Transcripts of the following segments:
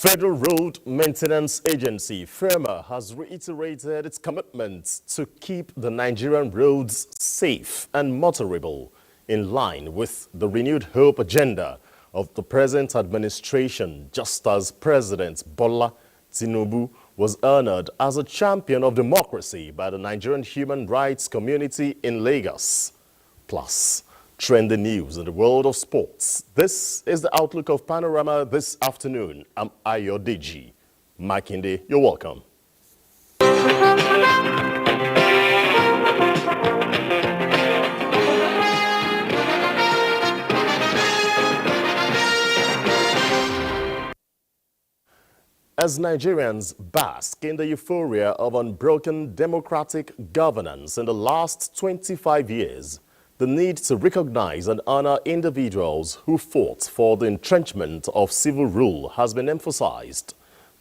Federal Road Maintenance Agency, FEMA, has reiterated its commitment to keep the Nigerian roads safe and motorable in line with the renewed hope agenda of the present administration, just as President Bola Tinubu was honored as a champion of democracy by the Nigerian human rights community in Lagos. Plus, trending news in the world of sports. This is the outlook of Panorama this afternoon. I'm Ayodeji Makinde. You're welcome. As Nigerians bask in the euphoria of unbroken democratic governance in the last 25 years, the need to recognize and honor individuals who fought for the entrenchment of civil rule has been emphasized.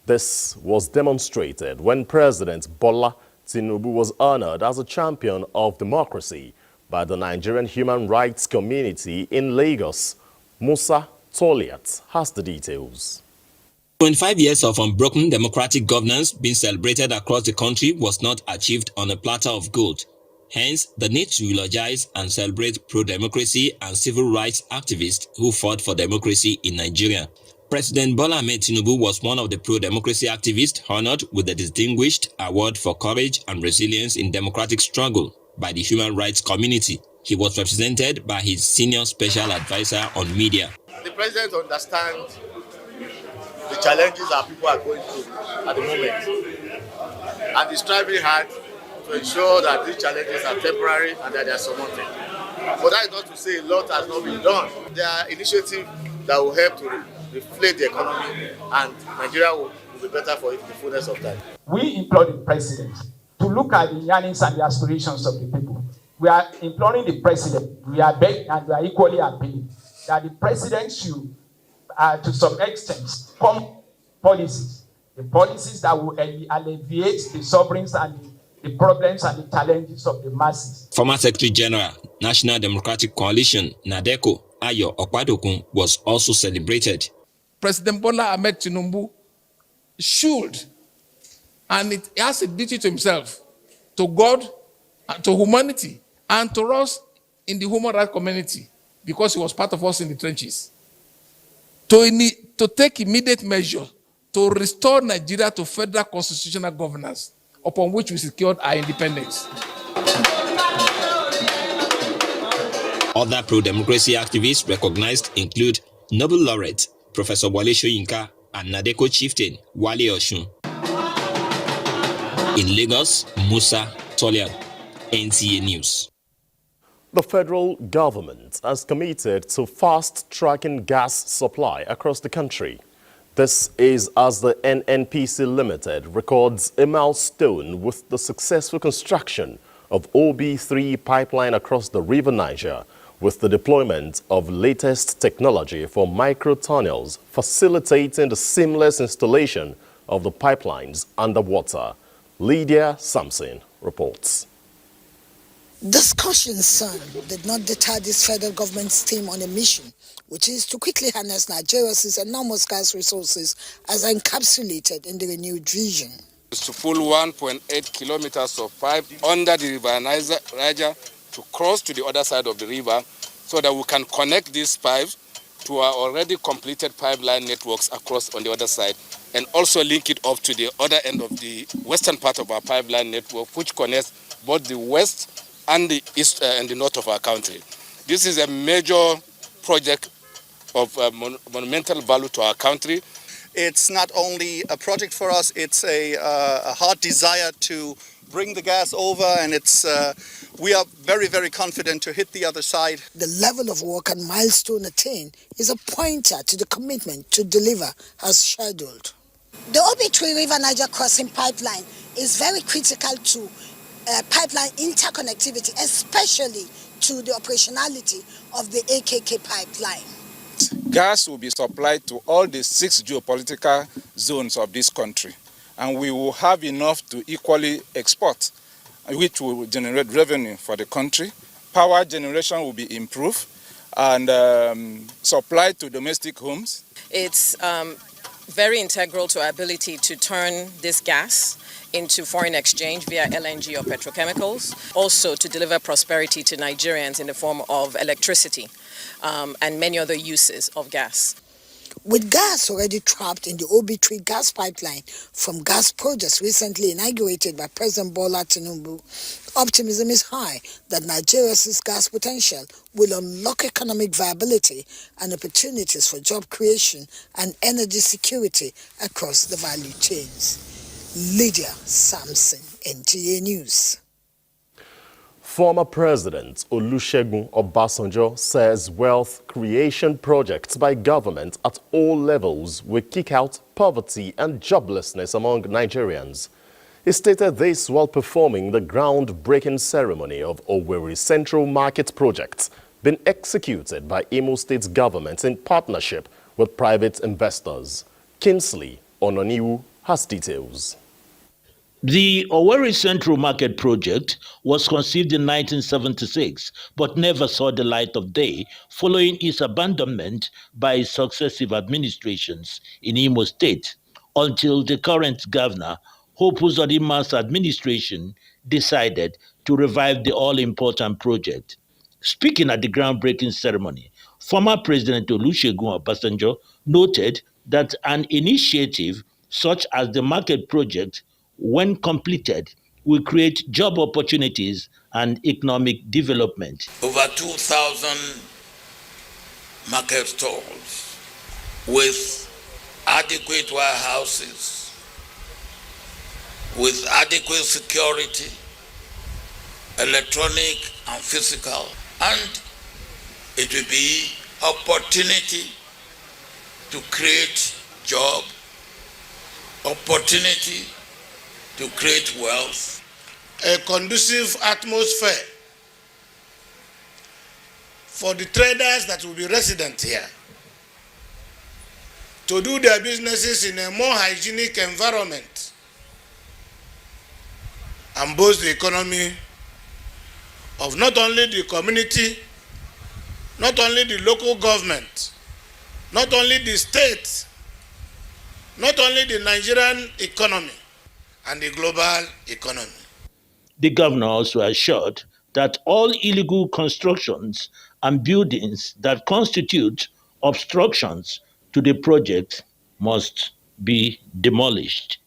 This was demonstrated when President Bola Tinubu was honored as a champion of democracy by the Nigerian human rights community in Lagos. Musa Toliat has the details. 25 years of unbroken democratic governance being celebrated across the country was not achieved on a platter of gold. Hence, the need to eulogize and celebrate pro-democracy and civil rights activists who fought for democracy in Nigeria. President Bola Ahmed Tinubu was one of the pro-democracy activists honored with the Distinguished Award for Courage and Resilience in Democratic Struggle by the human rights community. He was represented by his senior special advisor on media. The president understands the challenges that people are going through at the moment, and is striving hard to ensure that these challenges are temporary and that they are surmounted. But that is not to say a lot has not been done. There are initiatives that will help to reflate the economy, and Nigeria will be better for it in the fullness of time. We implore the president to look at the yearnings and the aspirations of the people. We are imploring the president, we are begging and we are equally appealing that the president should, to some extent, form policies, the policies that will alleviate the sufferings and the problems and the challenges of the masses. Former Secretary General, National Democratic Coalition, NADECO, Ayo Okwadokun, was also celebrated. President Bola Ahmed Tinubu should, and it has a duty to himself, to God, and to humanity, and to us in the human rights community, because he was part of us in the trenches, to take immediate measures to restore Nigeria to federal constitutional governance, upon which we secured our independence. Other pro-democracy activists recognized include Nobel laureate Professor Wale Soyinka and NADECO chieftain Wale Oshun. In Lagos, Musa Tolian, NTA News. The federal government has committed to fast-tracking gas supply across the country. This is as the NNPC Limited records a milestone with the successful construction of OB3 pipeline across the River Niger, with the deployment of latest technology for microtunnels, facilitating the seamless installation of the pipelines underwater. Lydia Sampson reports. Discussions, son, did not deter this federal government's team on a mission, which is to quickly harness Nigeria's enormous gas resources as encapsulated in the renewed vision. To pull 1.8 kilometers of pipe under the river Niger to cross to the other side of the river so that we can connect these pipes to our already completed pipeline networks across on the other side, and also link it up to the other end of the western part of our pipeline network, which connects both the west and the east and the north of our country. This is a major project of monumental value to our country. It's not only a project for us, it's a hard desire to bring the gas over, and we are very, very confident to hit the other side. The level of work and milestone attained is a pointer to the commitment to deliver as scheduled. The OB3 River Niger crossing pipeline is very critical to pipeline interconnectivity, especially to the operationality of the AKK pipeline. Gas will be supplied to all the 6 geopolitical zones of this country, and we will have enough to equally export, which will generate revenue for the country. Power generation will be improved and supplied to domestic homes. It's very integral to our ability to turn this gas into foreign exchange via LNG or petrochemicals, also to deliver prosperity to Nigerians in the form of electricity and many other uses of gas. With gas already trapped in the OB3 gas pipeline from gas projects recently inaugurated by President Bola Tinubu, optimism is high that Nigeria's gas potential will unlock economic viability and opportunities for job creation and energy security across the value chains. Lydia Sampson, NTA News. Former President Olusegun Obasanjo says wealth creation projects by government at all levels will kick out poverty and joblessness among Nigerians. He stated this while performing the groundbreaking ceremony of Owerri Central Market Project, being executed by Imo State government in partnership with private investors. Kingsley Ononiwu has details. The Owerri Central Market Project was conceived in 1976 but never saw the light of day following its abandonment by successive administrations in Imo State until the current governor, Hope Uzodinma's administration, decided to revive the all-important project. Speaking at the groundbreaking ceremony, former President Olusegun Obasanjo noted that an initiative such as the market project, when completed, will create job opportunities and economic development. Over 2,000 market stalls with adequate warehouses, with adequate security, electronic and physical, and it will be opportunity to create job, opportunity to create wealth, a conducive atmosphere for the traders that will be resident here to do their businesses in a more hygienic environment and boost the economy of not only the community, not only the local government, not only the state, not only the Nigerian economy, and the global economy. The governor also assured that all illegal constructions and buildings that constitute obstructions to the project must be demolished.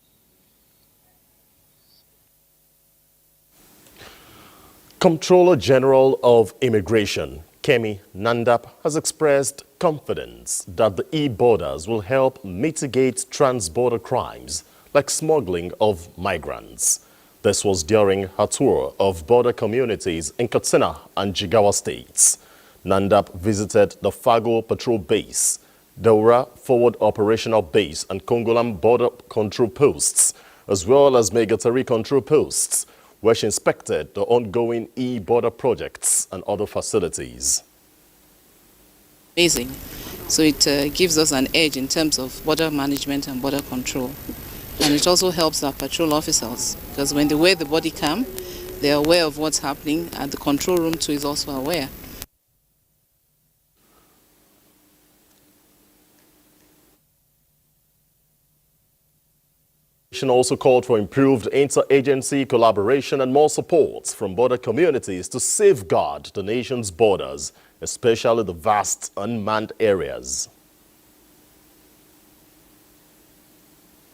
Comptroller General of Immigration, Kemi Nandap, has expressed confidence that the e-borders will help mitigate trans-border crimes like smuggling of migrants. This was during her tour of border communities in Katsina and Jigawa states. Nandap visited the Fago Patrol Base, Daura Forward Operational Base and Kongolam Border Control Posts, as well as Megatari Control Posts, where she inspected the ongoing e-border projects and other facilities. Amazing. So it gives us an edge in terms of border management and border control. And it also helps our patrol officers, because when they wear the body cam, they are aware of what's happening, and the control room too is also aware. Also called for improved interagency collaboration and more support from border communities to safeguard the nation's borders, especially the vast unmanned areas.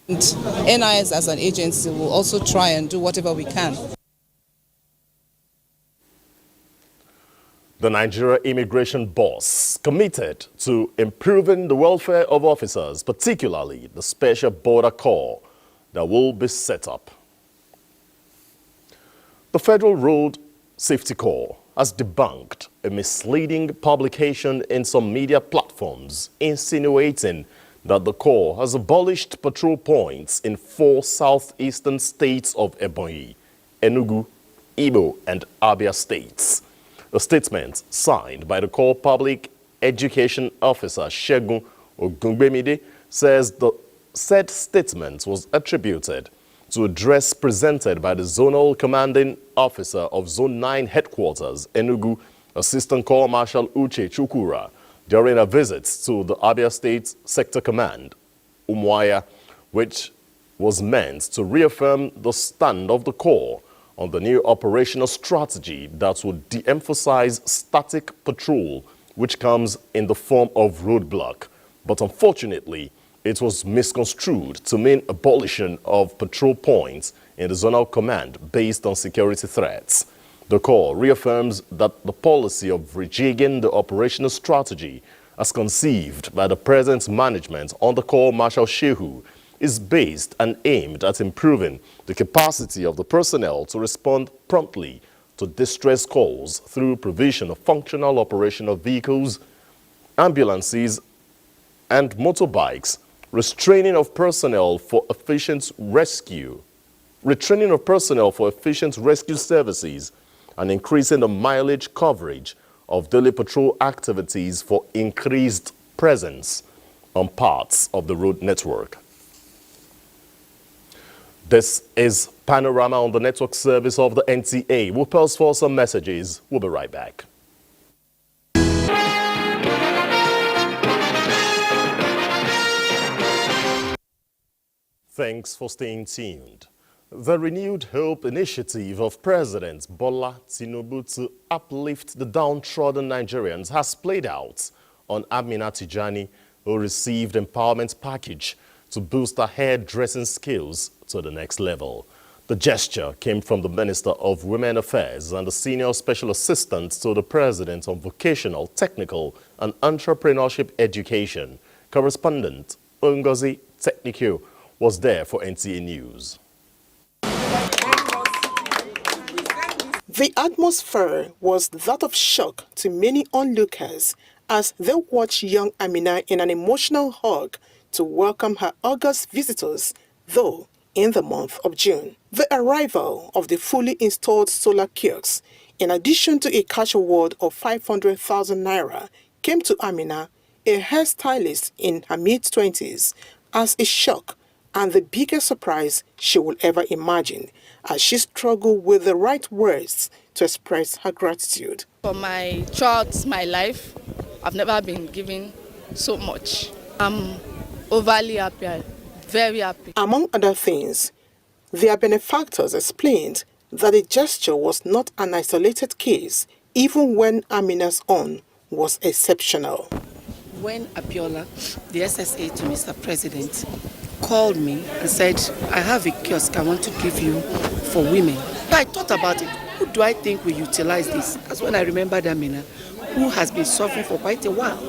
And NIS as an agency will also try and do whatever we can. The Nigeria immigration boss committed to improving the welfare of officers, particularly the Special Border Corps that will be set up. The Federal Road Safety Corps has debunked a misleading publication in some media platforms insinuating that the Corps has abolished patrol points in 4 southeastern states of Ebonyi, Enugu, Imo, and Abia states. A statement signed by the Corps Public Education Officer Segun Ogungbemide says the said statement was attributed to a address presented by the Zonal Commanding Officer of Zone 9 Headquarters, Enugu, Assistant Corps Marshal Uche Chukura, during a visit to the Abia State Sector Command. Umuahia, which was meant to reaffirm the stand of the Corps on the new operational strategy that would de-emphasize static patrol, which comes in the form of roadblock. But unfortunately, it was misconstrued to mean abolition of patrol points in the zonal command based on security threats. The Corps reaffirms that the policy of rejigging the operational strategy as conceived by the present management under Corps Marshal Shehu is based and aimed at improving the capacity of the personnel to respond promptly to distress calls through provision of functional operational vehicles, ambulances, and motorbikes, retraining of personnel for efficient rescue services, and increasing the mileage coverage of daily patrol activities for increased presence on parts of the road network. This is Panorama on the network service of the NTA. We'll pause for some messages. We'll be right back. Thanks for staying tuned. The renewed hope initiative of President Bola Tinubu to uplift the downtrodden Nigerians has played out on Amina Tijani, who received empowerment package to boost her hairdressing skills to the next level. The gesture came from the Minister of Women Affairs and the Senior Special Assistant to the President on Vocational, Technical and Entrepreneurship Education. Correspondent Ngozi Technico was there for NTA News. The atmosphere was that of shock to many onlookers as they watched young Amina in an emotional hug to welcome her August visitors, though in the month of June. The arrival of the fully installed solar kiosks, in addition to a cash award of 500,000 naira, came to Amina, a hairstylist in her mid-20s, as a shock and the biggest surprise she will ever imagine, as she struggled with the right words to express her gratitude. Throughout my life, I've never been given so much. I'm overly happy, very happy. Among other things, their benefactors explained that the gesture was not an isolated case, even when Amina's own was exceptional. When Abiola, the SSA to Mr. President, called me and said, I have a kiosk I want to give you for women. I thought about it. Who do I think will utilize this? That's when I remembered Amina, who has been suffering for quite a while.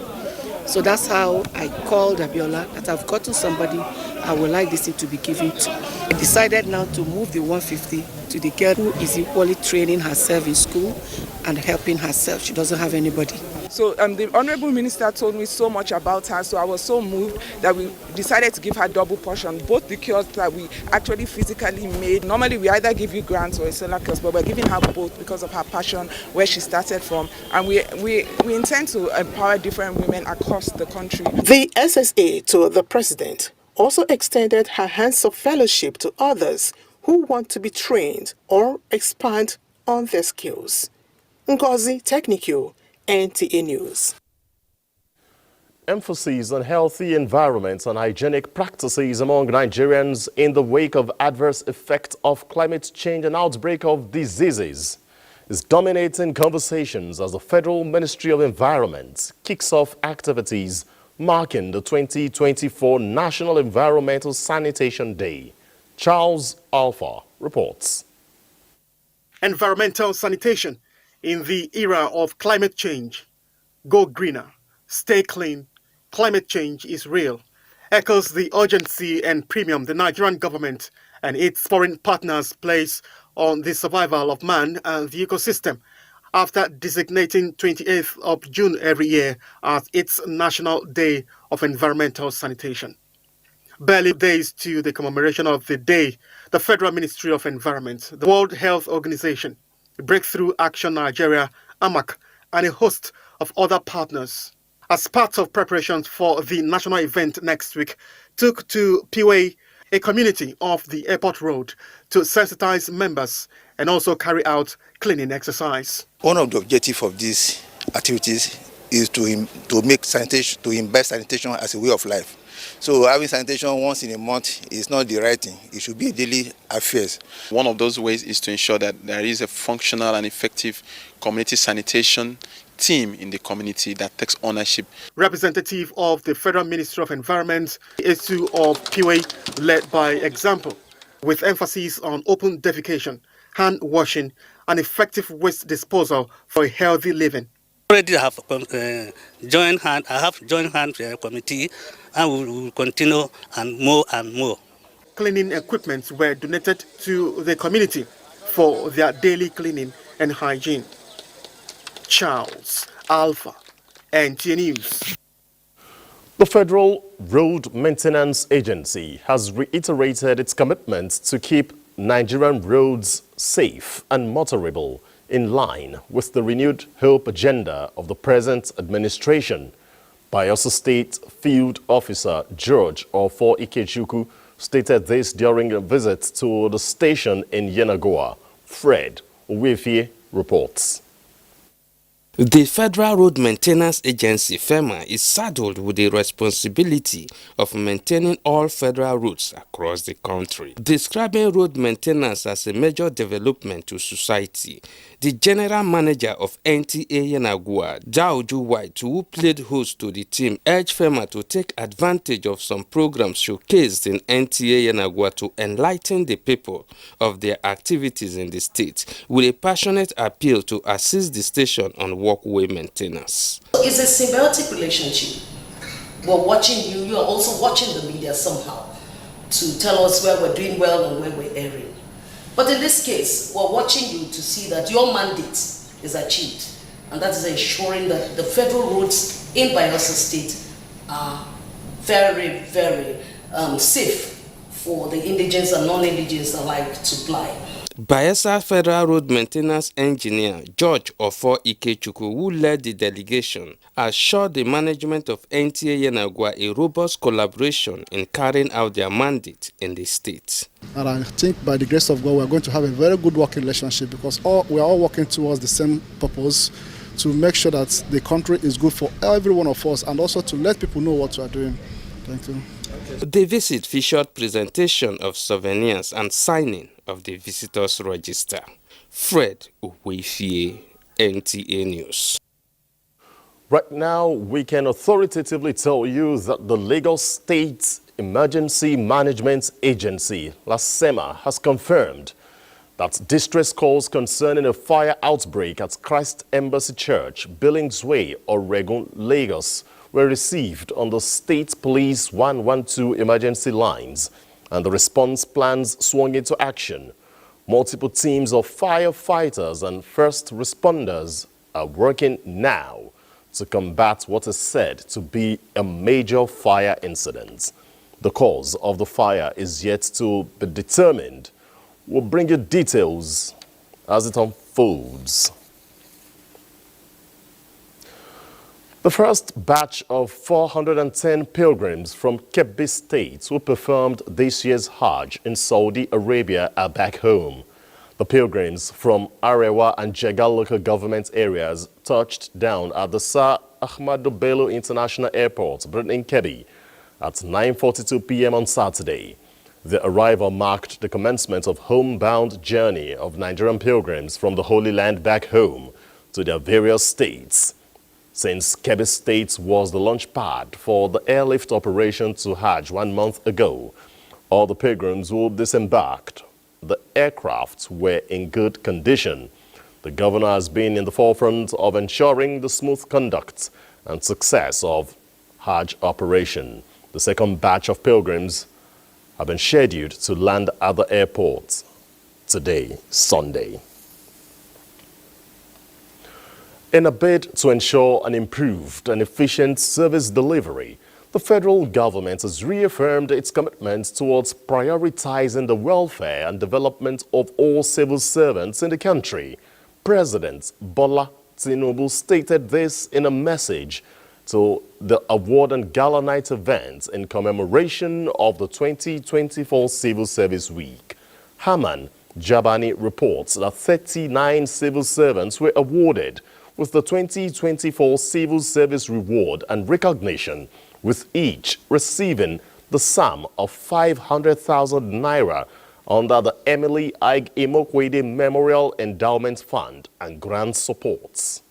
So that's how I called Abiola, that I've gotten somebody I would like this thing to be given to. I decided now to move the 150 to the girl who is equally training herself in school and helping herself. She doesn't have anybody. So the Honorable Minister told me so much about her, so I was so moved that we decided to give her double portion, both the kiosks that we actually physically made. Normally we either give you grants or a solar kiosk, but we're giving her both because of her passion, where she started from. And we intend to empower different women across the country. The SSA to the President also extended her hands of fellowship to others who want to be trained or expand on their skills. Ngozi Technico, NTA News. Emphasis on healthy environments and hygienic practices among Nigerians in the wake of adverse effects of climate change and outbreak of diseases is dominating conversations as the Federal Ministry of Environment kicks off activities marking the 2024 National Environmental Sanitation Day. Charles Alpha reports. Environmental sanitation in the era of climate change. Go greener, stay clean, climate change is real, echoes the urgency and premium the Nigerian government and its foreign partners place on the survival of man and the ecosystem, after designating 28th of June every year as its National Day of Environmental Sanitation. Barely days to the commemoration of the day, the Federal Ministry of Environment, the World Health Organization, Breakthrough Action Nigeria, AMAC, and a host of other partners, as part of preparations for the national event next week, took to Piwe, a community off the airport road, to sensitize members and also carry out cleaning exercise. One of the objectives of these activities is to embed sanitation as a way of life. So having sanitation once in a month is not the right thing. It should be a daily affair. One of those ways is to ensure that there is a functional and effective community sanitation team in the community that takes ownership. Representative of the Federal Ministry of Environment, issue of PUA led by example, with emphasis on open defecation, hand washing, and effective waste disposal for a healthy living. Already have joint hand. I have joint hand committee, and we will continue and more and more. Cleaning equipment were donated to the community for their daily cleaning and hygiene. Charles Alpha, NTA News. The Federal Road Maintenance Agency has reiterated its commitment to keep Nigerian roads safe and motorable in line with the renewed hope agenda of the present administration. Bayelsa State Field Officer George Ofo Ikechukwu stated this during a visit to the station in Yenagoa. Fred Uwefie reports. The Federal Road Maintenance Agency, FEMA, is saddled with the responsibility of maintaining all federal roads across the country. Describing road maintenance as a major development to society, the General Manager of NTA Yenagoa, Daoju White, who played host to the team, urged FEMA to take advantage of some programs showcased in NTA Yenagoa to enlighten the people of their activities in the state, with a passionate appeal to assist the station on walkway maintenance. It's a symbiotic relationship. We're watching you, you are also watching the media somehow to tell us where we're doing well and where we're erring. But in this case, we're watching you to see that your mandate is achieved, and that is ensuring that the federal roads in Bayelsa State are very, very safe for the indigents and non-indigents alike to ply. Bayelsa Federal Road Maintenance Engineer George Ofo Ikechukwu, who led the delegation, assured the management of NTA Yenagoa a robust collaboration in carrying out their mandate in the state. And I think by the grace of God, we are going to have a very good working relationship because we are all working towards the same purpose, to make sure that the country is good for every one of us and also to let people know what we are doing. Thank you. The visit featured presentation of souvenirs and signing of the visitors register. Fred Uwefie, NTA News. Right now, we can authoritatively tell you that the Lagos State Emergency Management Agency, LASEMA, has confirmed that distress calls concerning a fire outbreak at Christ Embassy Church, Billings Way, Oregon, Lagos, were received on the State Police 112 emergency lines, and the response plans swung into action. Multiple teams of firefighters and first responders are working now to combat what is said to be a major fire incident. The cause of the fire is yet to be determined. We'll bring you details as it unfolds. The first batch of 410 pilgrims from Kebbi State who performed this year's Hajj in Saudi Arabia are back home. The pilgrims from Arewa and Jega local government areas touched down at the Sir Ahmadu Bello International Airport, Britain, Kebbi, at 9:42 p.m. on Saturday. The arrival marked the commencement of homebound journey of Nigerian pilgrims from the Holy Land back home to their various states. Since Kebbi State was the launch pad for the airlift operation to Hajj 1 month ago, all the pilgrims who disembarked. The aircraft were in good condition. The governor has been in the forefront of ensuring the smooth conduct and success of Hajj operation. The second batch of pilgrims have been scheduled to land at the airport today, Sunday. In a bid to ensure an improved and efficient service delivery, the federal government has reaffirmed its commitment towards prioritizing the welfare and development of all civil servants in the country. President Bola Tinubu stated this in a message to the award and gala night event in commemoration of the 2024 Civil Service Week. Haman Jabani reports that 39 civil servants were awarded with the 2024 Civil Service Reward and Recognition, with each receiving the sum of 500,000 naira under the Emily Ige Emokwede Memorial Endowment Fund and grant supports.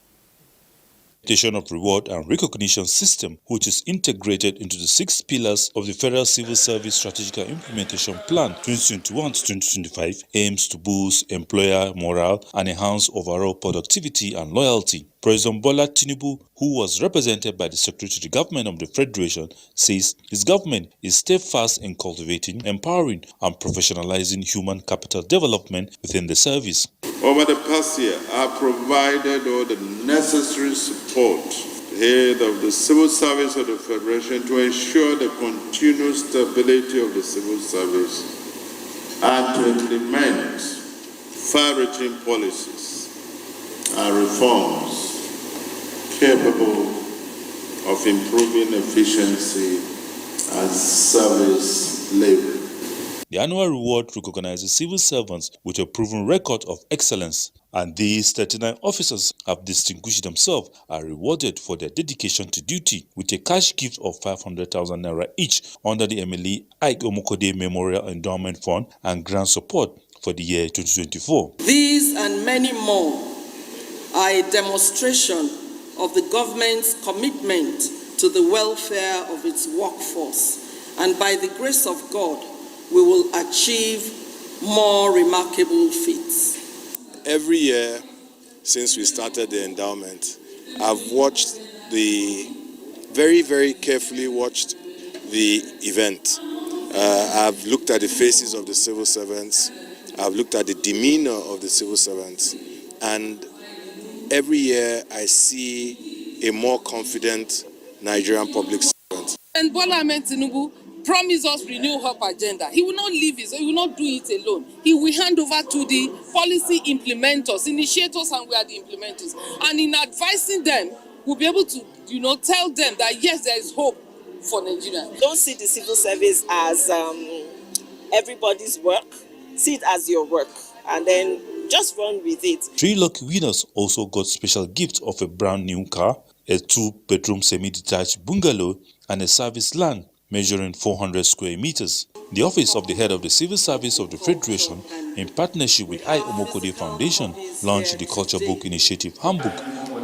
Of reward and recognition system, which is integrated into the 6 pillars of the Federal Civil Service Strategic Implementation Plan 2021-2025, aims to boost employer morale and enhance overall productivity and loyalty. President Bola Tinubu, who was represented by the Secretary to the Government of the Federation, says his government is steadfast in cultivating, empowering, and professionalizing human capital development within the service. Over the past year, I have provided all the necessary support to the head of the Civil Service of the Federation to ensure the continuous stability of the civil service and to implement far-reaching policies and reforms capable of improving efficiency and service delivery. The annual reward recognizes civil servants with a proven record of excellence, and these 39 officers have distinguished themselves are rewarded for their dedication to duty with a cash gift of 500,000 naira each under the Emily Ige Emokwede Memorial Endowment Fund and grant support for the year 2024. These and many more are a demonstration of the government's commitment to the welfare of its workforce, and by the grace of God, we will achieve more remarkable feats. Every year since we started the endowment, I've watched very carefully watched the event. I've looked at the faces of the civil servants. I've looked at the demeanor of the civil servants. And every year I see a more confident Nigerian public servant. And Bola Ahmed Tinubu promised us Renew Hope agenda. He will not leave it, he will not do it alone. He will hand over to the policy implementers, initiators, and we are the implementers. And in advising them, we'll be able to, tell them that yes, there is hope for Nigeria. Don't see the civil service as everybody's work. See it as your work, and then just run with it. 3 lucky winners also got special gifts of a brand new car, a 2-bedroom semi-detached bungalow, and a service land measuring 400 square meters. The Office of the Head of the Civil Service of the Federation, in partnership with Ige Emokwede Foundation, launched the Culture Book Initiative Handbook,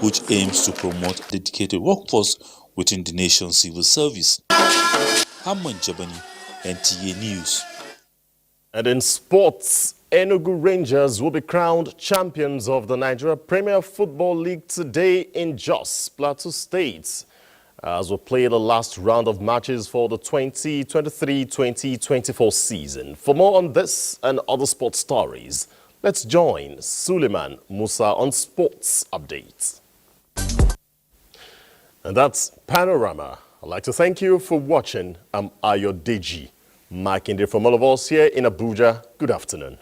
which aims to promote a dedicated workforce within the nation's civil service. Hamman Jabani, NTA News. And in sports, Enugu Rangers will be crowned champions of the Nigeria Premier Football League today in Jos, Plateau State, as we play the last round of matches for the 2023-2024 season. For more on this and other sports stories, let's join Suleiman Musa on Sports Updates. And that's Panorama. I'd like to thank you for watching. I'm Ayo Deji. Marking it from all of us here in Abuja. Good afternoon.